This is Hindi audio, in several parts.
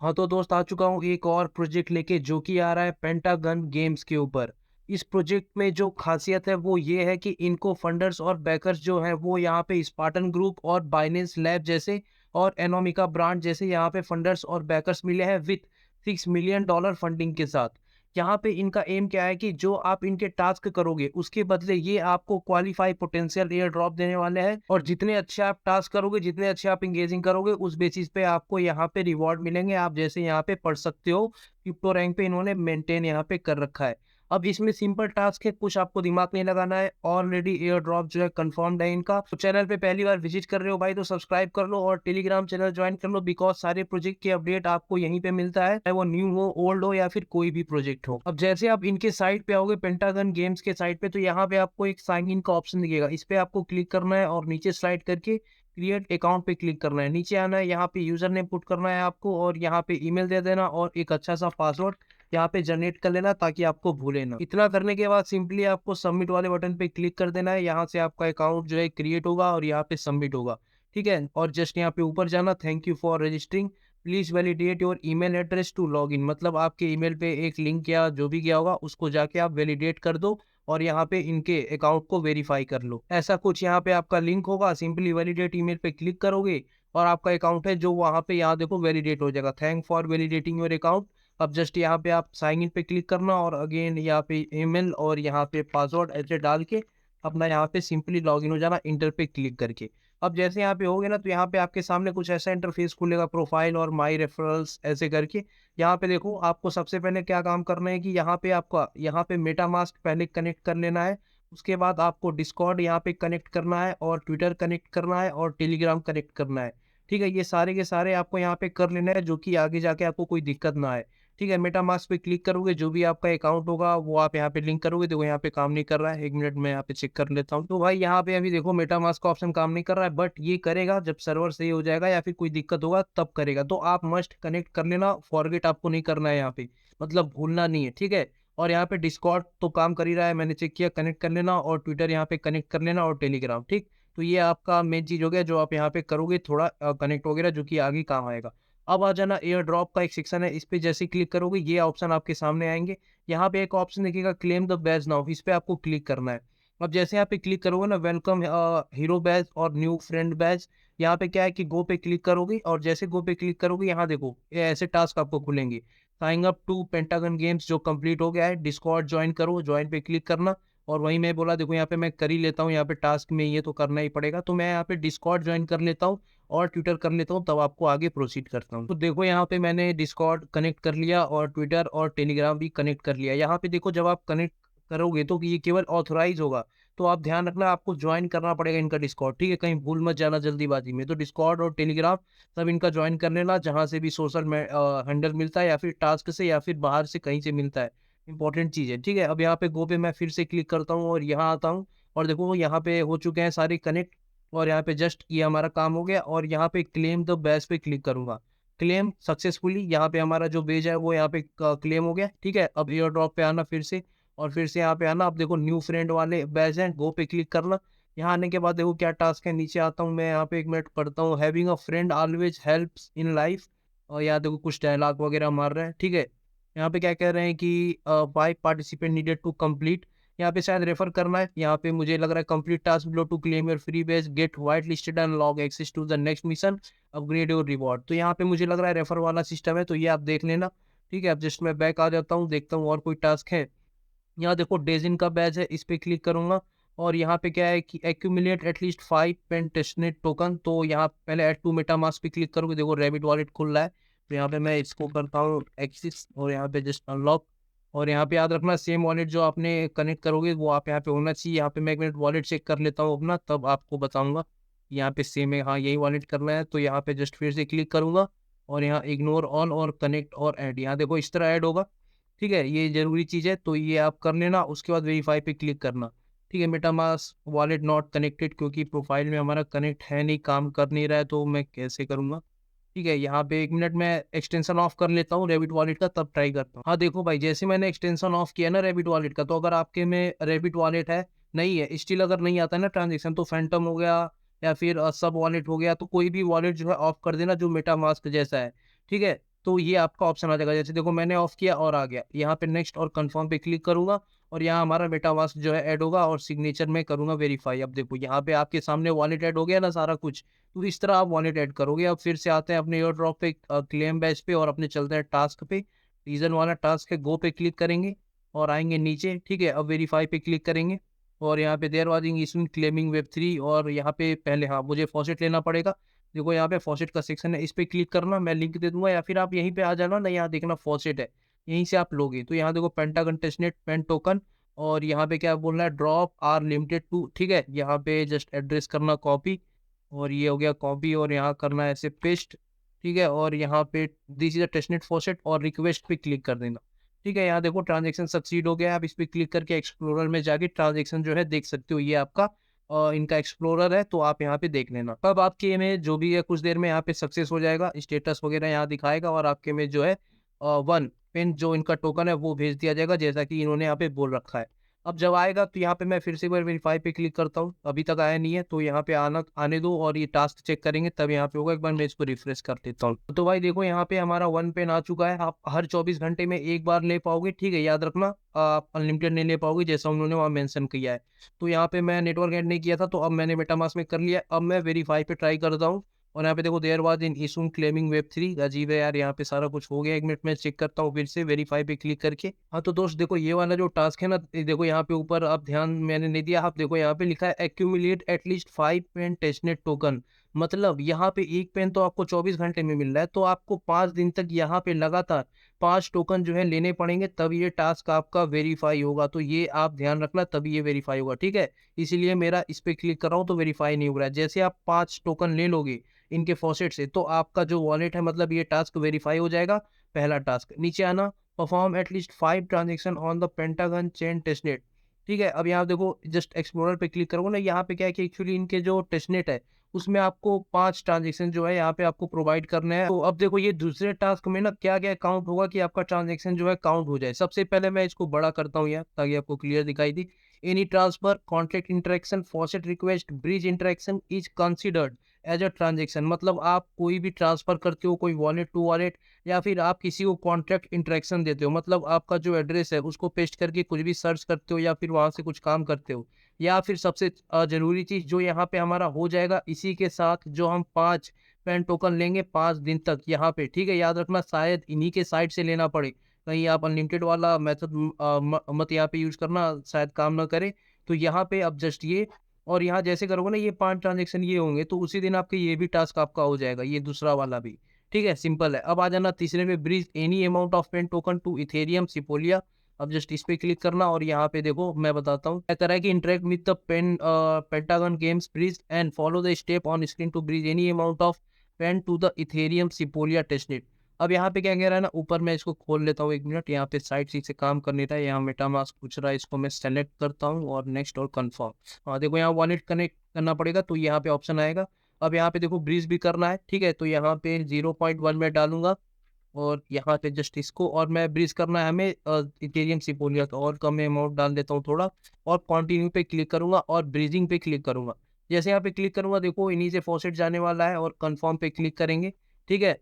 हाँ तो दोस्त आ चुका हूँ एक और प्रोजेक्ट लेके जो कि आ रहा है पेंटागन गेम्स के ऊपर। इस प्रोजेक्ट में जो खासियत है वो ये है कि इनको फंडर्स और बैकर्स जो हैं वो यहाँ पे स्पार्टन ग्रुप और बाइनेंस लैब जैसे और एनोमिका ब्रांड जैसे यहाँ पे फंडर्स और बैकर्स मिले हैं विथ $6 मिलियन फंडिंग के साथ। यहाँ पे इनका एम क्या है कि जो आप इनके टास्क करोगे उसके बदले ये आपको क्वालिफाई पोटेंशियल एयर ड्रॉप देने वाले हैं और जितने अच्छे आप टास्क करोगे जितने अच्छे आप इंगेजिंग करोगे उस बेसिस पे आपको यहाँ पे रिवॉर्ड मिलेंगे। आप जैसे यहाँ पे पढ़ सकते हो क्रिप्टो रैंक पे इन्होंने मेंटेन यहाँ पे कर रखा है। अब इसमें सिंपल टास्क है, कुछ आपको दिमाग नहीं लगाना है। ऑलरेडी एयर ड्रॉप जो है कंफर्म्ड है इनका। तो चैनल पे पहली बार विजिट कर रहे हो भाई तो सब्सक्राइब कर लो और टेलीग्राम चैनल ज्वाइन कर लो, बिकॉज सारे प्रोजेक्ट के अपडेट आपको यहीं पे मिलता है, चाहे वो न्यू हो ओल्ड हो या फिर कोई भी प्रोजेक्ट हो। अब जैसे आप इनके साइट पे आओगे पेंटागन गेम्स के साइट पे तो यहाँ पे आपको एक साइन इन का ऑप्शन दिखेगा, इस पे आपको क्लिक करना है और नीचे स्लाइड करके क्रिएट अकाउंट पे क्लिक करना है। नीचे आना है, यहाँ पे यूजर नेम पुट करना है आपको और यहाँ पे ईमेल दे देना और एक अच्छा सा पासवर्ड यहाँ पे जनरेट कर लेना ताकि आपको भूले ना। इतना करने के बाद सिंपली आपको सबमिट वाले बटन पे क्लिक कर देना है। यहाँ से आपका अकाउंट जो है क्रिएट होगा और यहाँ पे सबमिट होगा। ठीक है, और जस्ट यहाँ पे ऊपर जाना, thank you for registering, please validate your email address to log in, मतलब आपके ईमेल पे एक लिंक या जो भी गया होगा उसको जाके आप वैलिडेट कर दो और यहाँ पे इनके अकाउंट को वेरीफाई कर लो। ऐसा कुछ यहाँ पे आपका लिंक होगा, सिंपली वैलिडेट ईमेल पे क्लिक करोगे और आपका अकाउंट है जो वहाँ पे यहाँ देखो वैलिडेट हो जाएगा। Thank for validating your account. अब जस्ट यहाँ पे आप साइन इन पे क्लिक करना और अगेन यहाँ पे ईमेल और यहाँ पे पासवर्ड ऐसे डाल के अपना यहाँ पे सिंपली लॉगिन हो जाना इंटर पे क्लिक करके। अब जैसे यहाँ पे हो गए ना तो यहाँ पे आपके सामने कुछ ऐसा इंटरफेस खुलेगा, प्रोफाइल और माई रेफरल्स ऐसे करके। यहाँ पे देखो आपको सबसे पहले क्या काम करना है कि यहाँ पे आपका यहाँ पे मेटामास्क पहले कनेक्ट कर लेना है। उसके बाद आपको डिस्कॉर्ड यहाँ पे कनेक्ट करना है और ट्विटर कनेक्ट करना है और टेलीग्राम कनेक्ट करना है। ठीक है, ये सारे के सारे आपको यहाँ पे कर लेना है जो कि आगे जाके आपको कोई दिक्कत ना आए। ठीक है, मेटामास्क पे क्लिक करोगे, जो भी आपका अकाउंट होगा वो आप यहाँ पे लिंक करोगे। देखो यहाँ पे काम नहीं कर रहा है, 1 मिनट में यहाँ पे चेक कर लेता हूँ। तो भाई यहाँ पे अभी देखो मेटामास्क का ऑप्शन काम नहीं कर रहा है, बट ये करेगा जब सर्वर सही हो जाएगा या फिर कोई दिक्कत होगा तब करेगा। तो आप मस्ट कनेक्ट कर लेना, फॉरगेट आपको नहीं करना है यहाँ पे, मतलब भूलना नहीं है। ठीक है, और यहाँ पे डिस्कॉर्ड तो काम कर ही रहा है, मैंने चेक किया, कनेक्ट कर लेना और ट्विटर यहाँ पे कनेक्ट कर लेना और टेलीग्राम। ठीक, तो ये आपका मेन चीज हो गया जो आप यहाँ पे करोगे थोड़ा कनेक्ट वगैरह, जो कि आगे काम आएगा। अब आ जाना एयर ड्रॉप का एक सेक्शन है, इस पे जैसे क्लिक करोगे ये ऑप्शन आपके सामने आएंगे। यहाँ पे एक ऑप्शन दिखेगा क्लेम द बैज नाउ, इस पे आपको क्लिक करना है। अब जैसे यहाँ पे क्लिक करोगे ना, वेलकम हीरो बैज और न्यू फ्रेंड बैज, यहाँ पे क्या है कि गो पे क्लिक करोगे और जैसे गो पे क्लिक करोगे यहाँ देखो ये ऐसे टास्क आपको खुलेंगे। Sign up to Pentagon Games जो कंप्लीट हो गया है, डिस्कॉर्ड ज्वाइन करो, ज्वाइन पे क्लिक करना। और वहीं मैं बोला देखो यहाँ पे मैं कर ही लेता हूँ, यहाँ पे टास्क में ये तो करना ही पड़ेगा, तो मैं यहाँ पे डिस्कॉर्ड ज्वाइन कर लेता हूँ और ट्विटर कर लेता हूँ, तब आपको आगे प्रोसीड करता हूँ। तो देखो यहाँ पे मैंने डिस्कॉर्ड कनेक्ट कर लिया और ट्विटर और टेलीग्राम भी कनेक्ट कर लिया। यहाँ पे देखो जब आप कनेक्ट करोगे तो ये केवल ऑथराइज होगा, तो आप ध्यान रखना आपको ज्वाइन करना पड़ेगा इनका डिस्कॉर्ड। ठीक है, कहीं भूल मत जाना जल्दीबाजी में। तो डिस्कॉर्ड और टेलीग्राम सब इनका ज्वाइन कर लेना, जहाँ से भी सोशल हैंडल मिलता है या फिर टास्क से या फिर बाहर से कहीं से मिलता है, इंपॉर्टेंट चीज़ है। ठीक है, अब यहाँ पे गो पे मैं फिर से क्लिक करता हूँ और यहाँ आता हूँ और देखो यहाँ पे हो चुके हैं सारे कनेक्ट और यहाँ पे जस्ट ये हमारा काम हो गया। और यहाँ पे क्लेम द बैच पे क्लिक करूंगा, क्लेम सक्सेसफुली, यहाँ पे हमारा जो बेज है वो यहाँ पे क्लेम हो गया। ठीक है, अब एयर ड्रॉप पे आना फिर से और फिर से यहाँ पे आना। अब देखो न्यू फ्रेंड वाले बैच हैं, गो पे क्लिक करना। यहाँ आने के बाद देखो क्या टास्क है, नीचे आता हूँ मैं, यहाँ पे 1 मिनट पढ़ता हूँ, having a friend always helps in life. और यहाँ देखो कुछ डायलॉग वगैरह मार रहे हैं। ठीक है, यहाँ पे क्या कह रहे हैं कि 5 पार्टिसिपेंट नीडेड टू कंप्लीट, यहाँ पे शायद रेफर करना है। यहाँ पे मुझे लग रहा है complete task below to claim your free base, get white listed and log access to the next mission, upgrade your reward. तो यहाँ पे मुझे लग रहा है रेफर वाला सिस्टम है, तो ये आप देख लेना। ठीक है, अब जस्ट मैं बैक आ जाता हूँ, देखता हूँ और कोई टास्क है। यहाँ देखो डेजिन का बैच है, इस पे क्लिक करूंगा और यहाँ पे क्या है कि accumulate at least 5 pen testnet token. तो यहाँ पहले ऐड टू मेटामास्क पे क्लिक करोगे, देखो रैबिट वॉलेट खुल रहा है। तो यहाँ पे मैं इसको करता हूँ एक्सिस और यहाँ पे जस्ट अनलॉक। और यहाँ पे याद रखना सेम वॉलेट जो आपने कनेक्ट करोगे वो आप यहाँ पे होना चाहिए। यहाँ पे मैं 1 मिनट वॉलेट चेक कर लेता हूँ अपना, तब आपको बताऊंगा यहाँ पे सेम है, हाँ यही वॉलेट करना है। तो यहाँ पे जस्ट फिर से क्लिक करूंगा और यहाँ इग्नोर ऑल और कनेक्ट और ऐड, यहाँ देखो इस तरह ऐड होगा। ठीक है, ये जरूरी चीज है तो ये आप कर लेना। उसके बाद वेरीफाई पे क्लिक करना। ठीक है, मेटामास्क वॉलेट नॉट कनेक्टेड, क्योंकि प्रोफाइल में हमारा कनेक्ट है नहीं, काम कर नहीं रहा है, तो मैं कैसे करूंगा। ठीक है, यहाँ पे 1 मिनट में एक्सटेंशन ऑफ कर लेता हूँ रैबिट वॉलेट का, तब ट्राई करता हूँ। हाँ देखो भाई, जैसे मैंने एक्सटेंशन ऑफ किया ना रैबिट वॉलेट का, तो अगर आपके में रैबिट वॉलेट है नहीं है स्टिल, अगर नहीं आता है ना ट्रांजेक्शन, तो फैंटम हो गया या फिर सब वॉलेट हो गया, तो कोई भी वॉलेट जो है ऑफ कर देना जो मेटामास्क जैसा है। ठीक है, तो ये आपका ऑप्शन आ जाएगा। जैसे देखो मैंने ऑफ किया और आ गया, यहाँ पे नेक्स्ट और कंफर्म पे क्लिक करूंगा और यहाँ हमारा मेटामास्क जो है ऐड होगा और सिग्नेचर में करूंगा वेरीफाई। अब देखो यहाँ पे आपके सामने वॉलेट ऐड हो गया ना सारा कुछ, तो इस तरह आप वॉलेट ऐड करोगे। अब फिर से आते हैं अपने एयर ड्रॉप पे, क्लेम बैच पे, और अपने चलते हैं टास्क पे। रीजन वाला टास्क है, गो पे क्लिक करेंगे और आएंगे नीचे, ठीक है। अब वेरीफाई पे क्लिक करेंगे और यहाँ पे देयर वाजिंग इशू क्लेमिंग वेब 3, और यहाँ पे पहले हाँ मुझे फॉसेट लेना पड़ेगा। देखो यहाँ पे फॉसेट का सेक्शन है, इस पे क्लिक करना, मैं लिंक दे दूंगा, या फिर आप यहीं पे आ जाना ना, यहाँ देखना फॉसेट है, यहीं से आप लोगे। तो यहाँ देखो पेंटागन टेस्टनेट पेन टोकन, और यहाँ पे क्या बोलना है, ड्रॉप आर लिमिटेड टू, ठीक है। यहाँ पे जस्ट एड्रेस करना कॉपी, और ये हो गया कॉपी, और यहाँ करना है ऐसे पेस्ट, ठीक है। और यहाँ पे this is a testnet faucet और रिक्वेस्ट पे क्लिक कर देना, ठीक है। यहाँ देखो ट्रांजेक्शन सक्सीड हो गया। आप इस पे क्लिक करके एक्सप्लोरर में जाके ट्रांजेक्शन जो है देख सकते हो, ये आपका इनका एक्सप्लोरर है, तो आप यहाँ पे देख लेना। अब आपके में जो भी है कुछ देर में यहाँ पे सक्सेस हो जाएगा, स्टेटस वगैरह यहाँ दिखाएगा, और आपके में जो है 1 पेन जो इनका टोकन है वो भेज दिया जाएगा, जैसा कि इन्होंने यहाँ पे बोल रखा है। अब जब आएगा तो यहाँ पे मैं फिर से एक बार वेरीफाई पे क्लिक करता हूँ, अभी तक आया नहीं है, तो यहाँ पे आने दो और ये टास्क चेक करेंगे तब यहाँ पे होगा। एक बार मैं इसको रिफ्रेश कर देता हूँ। तो भाई देखो यहाँ पे हमारा 1 पेन आ चुका है। आप हर 24 घंटे में एक बार ले पाओगे, ठीक है, याद रखना। आप अनलिमिटेड नहीं ले पाओगे जैसा उन्होंने वहाँ मेंशन किया है। तो यहाँ पे मैं नेटवर्क ऐड नहीं किया था, तो अब मैंने मेटामास्क में कर लिया। अब मैं वेरीफाई पे ट्राई करता हूँ, और यहाँ पे देखो there was an issue claiming web 3। अजीब है यार, यहाँ पे सारा कुछ हो गया। 1 मिनट में चेक करता हूँ फिर से वेरीफाई पे क्लिक करके। हाँ तो दोस्त देखो ये वाला जो टास्क है ना, ये देखो यहाँ पे ऊपर, आप ध्यान मैंने नहीं दिया, आप देखो यहाँ पे लिखा है accumulate at least 5 pen testnet token. मतलब यहाँ पे 1 पेन तो आपको 24 घंटे में मिल रहा है, तो आपको 5 दिन तक यहाँ पे लगातार 5 टोकन जो है लेने पड़ेंगे, तब ये टास्क आपका वेरीफाई होगा। तो ये आप ध्यान रखना, तभी ये वेरीफाई होगा, ठीक है। इसीलिए मेरा इस पे क्लिक कर रहा हूँ तो वेरीफाई नहीं हो रहा है। जैसे आप 5 टोकन ले लोगे इनके फॉसेट से, तो आपका जो वॉलेट है, मतलब ये टास्क वेरीफाई हो जाएगा। पहला टास्क, नीचे आना, perform at least 5 transaction on the pentagon chain testnet, ठीक है। अब यहाँ देखो जस्ट एक्सप्लोरर पे क्लिक करोगे ना, यहाँ पे क्या है कि एक्चुअली इनके जो टेस्टनेट है उसमें आपको 5 ट्रांजेक्शन जो है यहाँ पे आपको प्रोवाइड करने हैं। तो अब देखो ये दूसरे टास्क में ना क्या क्या काउंट होगा कि आपका ट्रांजेक्शन जो है काउंट हो जाए। सबसे पहले मैं इसको बड़ा करता हूँ यार, ताकि आपको क्लियर दिखाई दी। Any transfer, contract interaction, faucet request, bridge interaction is considered as a transaction. मतलब आप कोई भी ट्रांसफर करते हो, कोई वॉलेट टू वॉलेट, या फिर आप किसी को कॉन्ट्रैक्ट इंटरेक्शन देते हो, मतलब आपका जो एड्रेस है उसको पेस्ट करके कुछ भी सर्च करते हो, या फिर वहां से कुछ काम करते हो, या फिर सबसे जरूरी चीज जो यहाँ पे हमारा हो जाएगा, इसी के साथ जो हम 5 पेन टोकन लेंगे 5 दिन तक यहाँ पे, ठीक है। याद रखना शायद इन्हीं के साइड से लेना पड़े, कहीं आप अनलिमिटेड वाला मेथड मत यहाँ पे यूज करना, शायद काम ना करे। तो यहाँ पे अब जस्ट ये, और यहाँ जैसे करोगे ना ये 5 ट्रांजेक्शन ये होंगे, तो उसी दिन आपके ये भी टास्क आपका हो जाएगा, ये दूसरा वाला भी, ठीक है। सिंपल है। अब आ जाना तीसरे में, bridge any amount of pen token to Ethereum Sepolia. अब जस्ट इस पे क्लिक करना, और यहाँ पे देखो मैं बताता हूँ क्या करा है कि interact with the Pentagon Games bridge and follow the step on screen to bridge any amount of pen to the Ethereum Sepolia testnet. अब यहाँ पे क्या कह रहा है ना, ऊपर मैं इसको खोल लेता हूँ 1 मिनट, यहाँ पे साइड से काम करने था, यहाँ मेटामास्क पूछ रहा है, इसको मैं सेलेक्ट करता हूँ और नेक्स्ट और कंफर्म। हाँ देखो यहाँ वॉलेट कनेक्ट करना पड़ेगा, तो यहाँ पे ऑप्शन आएगा। अब यहाँ पे देखो ब्रीज भी करना है, ठीक है, तो यहाँ पे 0.1 में डालूंगा, और यहाँ पे जस्ट इसको, और मैं ब्रीज करना है हमें इथेरियम सिपोलिया का, और कम अमाउंट डाल देता हूँ थोड़ा, और कंटिन्यू पे क्लिक करूंगा और ब्रीजिंग पे क्लिक करूंगा। जैसे यहाँ पे क्लिक करूंगा देखो इन्हीं से फॉसेट जाने वाला है, और कंफर्म पे क्लिक करेंगे, ठीक है।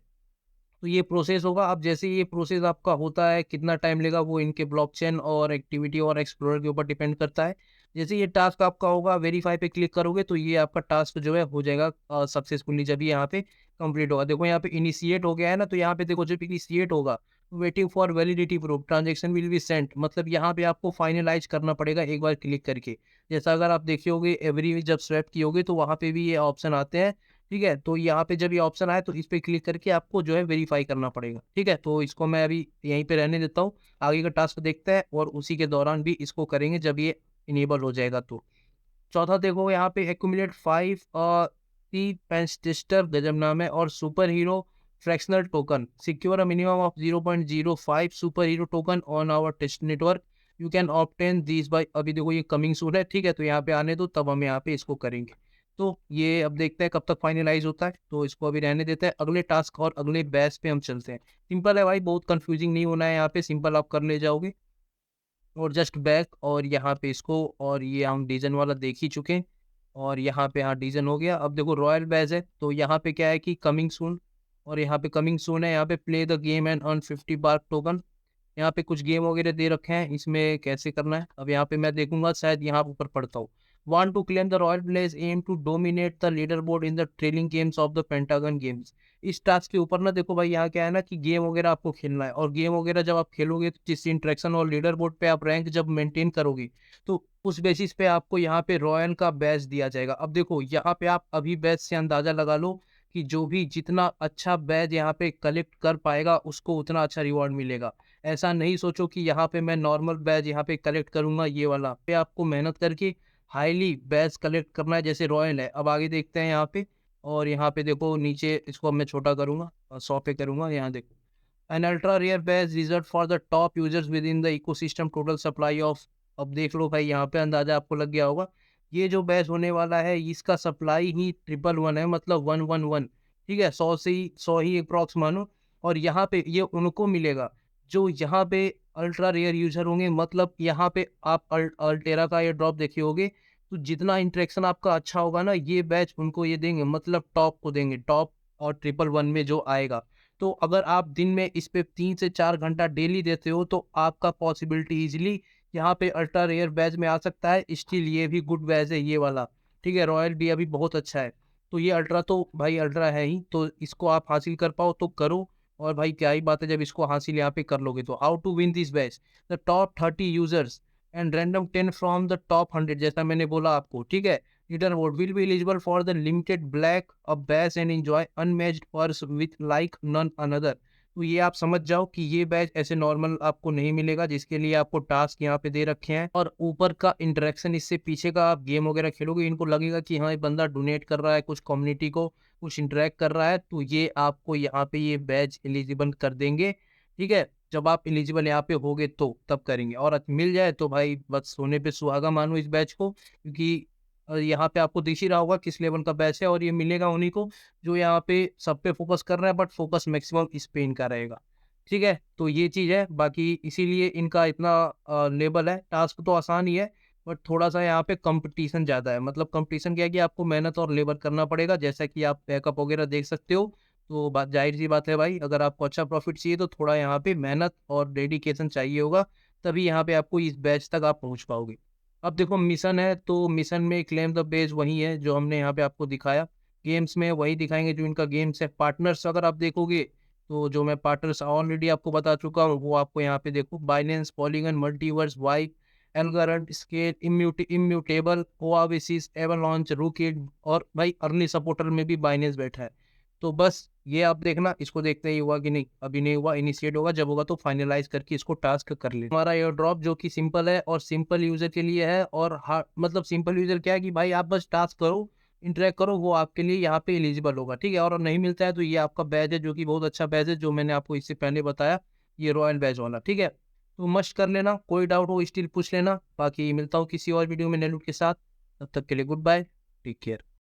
तो ये प्रोसेस होगा। अब जैसे ये प्रोसेस आपका होता है, कितना टाइम लेगा वो इनके ब्लॉकचेन और एक्टिविटी और एक्सप्लोरर के ऊपर डिपेंड करता है। जैसे ये टास्क आपका होगा, वेरीफाई पे क्लिक करोगे तो ये आपका टास्क जो है हो जाएगा सक्सेसफुली, जब ये यहाँ पे कंप्लीट होगा। देखो यहाँ पे इनिशिएट हो गया है ना, तो यहाँ पे देखो जब इनिशिएट होगा, waiting for validity proof, transaction will be sent, मतलब यहाँ पे आपको फाइनलाइज करना पड़ेगा एक बार क्लिक करके। जैसा अगर आप देखे होगे एवरी जब स्वैप की होगी, तो वहाँ पे भी ये ऑप्शन आते हैं, ठीक है। तो यहाँ पे जब ये ऑप्शन आए तो इस पे क्लिक करके आपको जो है वेरीफाई करना पड़ेगा, ठीक है। तो इसको मैं अभी यहीं पे रहने देता हूँ, आगे का टास्क देखते हैं, और उसी के दौरान भी इसको करेंगे जब ये इनेबल हो जाएगा। तो चौथा देखो यहाँ पे एक्यूमुलेट 5 टी पेंस्टिस्टर, गजब नाम है, और super hero fractional token, secure a minimum of 0.05 super hero token on our test network, you can obtain this by, अभी देखो ये कमिंग सून है, ठीक है। तो यहाँ पे आने दो, तब हम यहाँ पे इसको करेंगे। तो ये अब देखते हैं कब तक फाइनलाइज होता है, तो इसको अभी रहने देते हैं, अगले टास्क और अगले बैच पे हम चलते हैं। सिंपल है भाई, बहुत कंफ्यूजिंग नहीं होना है, यहाँ पे सिंपल आप कर ले जाओगे। और जस्ट बैक, और यहाँ पे इसको, और ये हम डीजन वाला देख ही चुके हैं, और यहाँ पे हाँ डीजन हो गया। अब देखो रॉयल बैज है, तो यहाँ पे क्या है कि कमिंग सून, और यहाँ पे कमिंग सून है, यहाँ पे play the game and earn 50 bar token. यहाँ पे कुछ गेम वगैरह दे रखे हैं, इसमें कैसे करना है अब यहाँ पे मैं देखूंगा, शायद यहाँ ऊपर पढ़ता हूँ। Want to claim the royal place, aim to dominate the leader board in the trailing games of the Pentagon Games. इस टास्क के ऊपर ना देखो भाई, यहाँ क्या है ना कि गेम वगैरह आपको खेलना है, और गेम वगैरह जब आप खेलोगे तो जिस इंटरेक्शन और लीडर बोर्ड पे आप रैंक जब मेंटेन करोगे, तो उस बेसिस पे आपको यहाँ पे रॉयल का बैच दिया जाएगा। अब देखो यहाँ पे आप अभी बैच से अंदाजा लगा लो कि जो भी जितना अच्छा बैच यहाँ पे कलेक्ट कर पाएगा उसको उतना अच्छा रिवॉर्ड मिलेगा। ऐसा नहीं सोचो कि यहाँ पे मैं नॉर्मल बैच यहाँ पे कलेक्ट करूंगा, ये वाला पे आपको मेहनत करके हाईली बैच कलेक्ट करना है, जैसे रॉयल है। अब आगे देखते हैं यहाँ पे, और यहाँ पे देखो नीचे इसको अब मैं छोटा करूंगा और 100 पे करूंगा, यहाँ देखो an ultra rare badge reserve for the top users within the ecosystem, total supply of. अब देख लो भाई, यहाँ पे अंदाजा आपको लग गया होगा, ये जो बैच होने वाला है इसका सप्लाई ही 111 है, मतलब 111। ठीक है, 100 ही अप्रॉक्स मानो। और यहाँ पे ये उनको मिलेगा जो यहाँ पे अल्ट्रा रेयर यूजर होंगे, मतलब यहाँ पे आप अल्टेरा का ये ड्रॉप देखे होगे, तो जितना इंटरेक्शन आपका अच्छा होगा ना, ये बैच उनको ये देंगे, मतलब टॉप को देंगे, टॉप और 111 में जो आएगा। तो अगर आप दिन में इस पे 3 से 4 घंटा डेली देते हो तो आपका पॉसिबिलिटी इजिली यहाँ पे अल्ट्रा रेयर बैच में आ सकता है। स्टिल ये भी गुड बैच है ये वाला। ठीक है, रॉयल भी अभी बहुत अच्छा है। तो ये अल्ट्रा तो भाई अल्ट्रा है ही, तो इसको आप हासिल कर पाओ तो करो। और भाई क्या ही बात है जब इसको हासिल यहाँ पे कर लोगे तो। How to win this badge, the top 30 users and random 10 from the top 100, जैसा मैंने बोला आपको। ठीक है, leaderboard will be eligible for the limited black of bash and enjoy unmatched purse with like none another। तो ये आप समझ जाओ कि ये बैच ऐसे नॉर्मल आपको नहीं मिलेगा, जिसके लिए आपको टास्क यहाँ पे दे रखे हैं, और ऊपर का इंटरेक्शन, इससे पीछे का आप गेम वगैरह खेलोगे, इनको लगेगा कि हाँ ये बंदा डोनेट कर रहा है कुछ कम्युनिटी को, कुछ इंटरेक्ट कर रहा है, तो ये आपको यहाँ पे ये बैच एलिजिबल कर देंगे। ठीक है, जब आप एलिजिबल यहाँ पे होगे तो तब करेंगे, और मिल जाए तो भाई बस सोने पे सुहागा मानो इस बैच को, क्योंकि यहाँ पे आपको दिख ही रहा होगा किस लेवल का बैच है, और ये मिलेगा उन्हीं को जो यहाँ पे सब पे फोकस कर रहा है, बट फोकस मैक्सिमम इस पे इनका रहेगा। ठीक है, तो ये चीज़ है, बाकी इसीलिए इनका इतना लेवल है। टास्क तो आसान ही है, बट थोड़ा सा यहाँ पे कंपटीशन ज़्यादा है। मतलब कंपटीशन क्या है कि आपको मेहनत और लेबर करना पड़ेगा, जैसा कि आप बैकअप वगैरह देख सकते हो। तो बात जाहिर सी बात है भाई, अगर आपको अच्छा प्रॉफिट चाहिए तो थोड़ा यहाँ पे मेहनत और डेडिकेशन चाहिए होगा, तभी यहाँ पे आपको इस बैच तक आप पहुँच पाओगे। अब देखो मिशन है, तो मिशन में क्लेम द बेस वही है जो हमने यहाँ पे आपको दिखाया। गेम्स में वही दिखाएंगे जो इनका गेम्स है। पार्टनर्स अगर आप देखोगे, तो जो मैं पार्टनर्स ऑलरेडी आपको बता चुका हूँ, वो आपको यहाँ पे देखो, बाइनेंस, पॉलीगन, मल्टीवर्स, वाइप, Algorand, Skale, Immutable, Oasis, Avalanche, रूकिड, और भाई अर्ली सपोर्टर में भी बाइनेंस बैठा है। तो बस ये आप देखना, इसको देखते ही हुआ कि नहीं, अभी नहीं हुआ, इनिशिएट होगा, जब होगा तो फाइनलाइज करके इसको टास्क कर ले। हमारा एयर ड्रॉप जो कि सिंपल है और सिंपल यूजर के लिए है, और मतलब सिंपल यूजर क्या है कि भाई आप बस टास्क करो, इंटरेक्ट करो, वो आपके लिए यहाँ पे एलिजिबल होगा। ठीक है, और नहीं मिलता है तो ये आपका बैच है, जो कि बहुत अच्छा बैच है, जो मैंने आपको इससे पहले बताया, ये रॉयल बैच वाला। ठीक है, तो मस्ट कर लेना, कोई डाउट हो स्टिल पूछ लेना। बाकी मिलता हूँ किसी और वीडियो में नए नोट के साथ, तब तक के लिए गुड बाय, टेक केयर।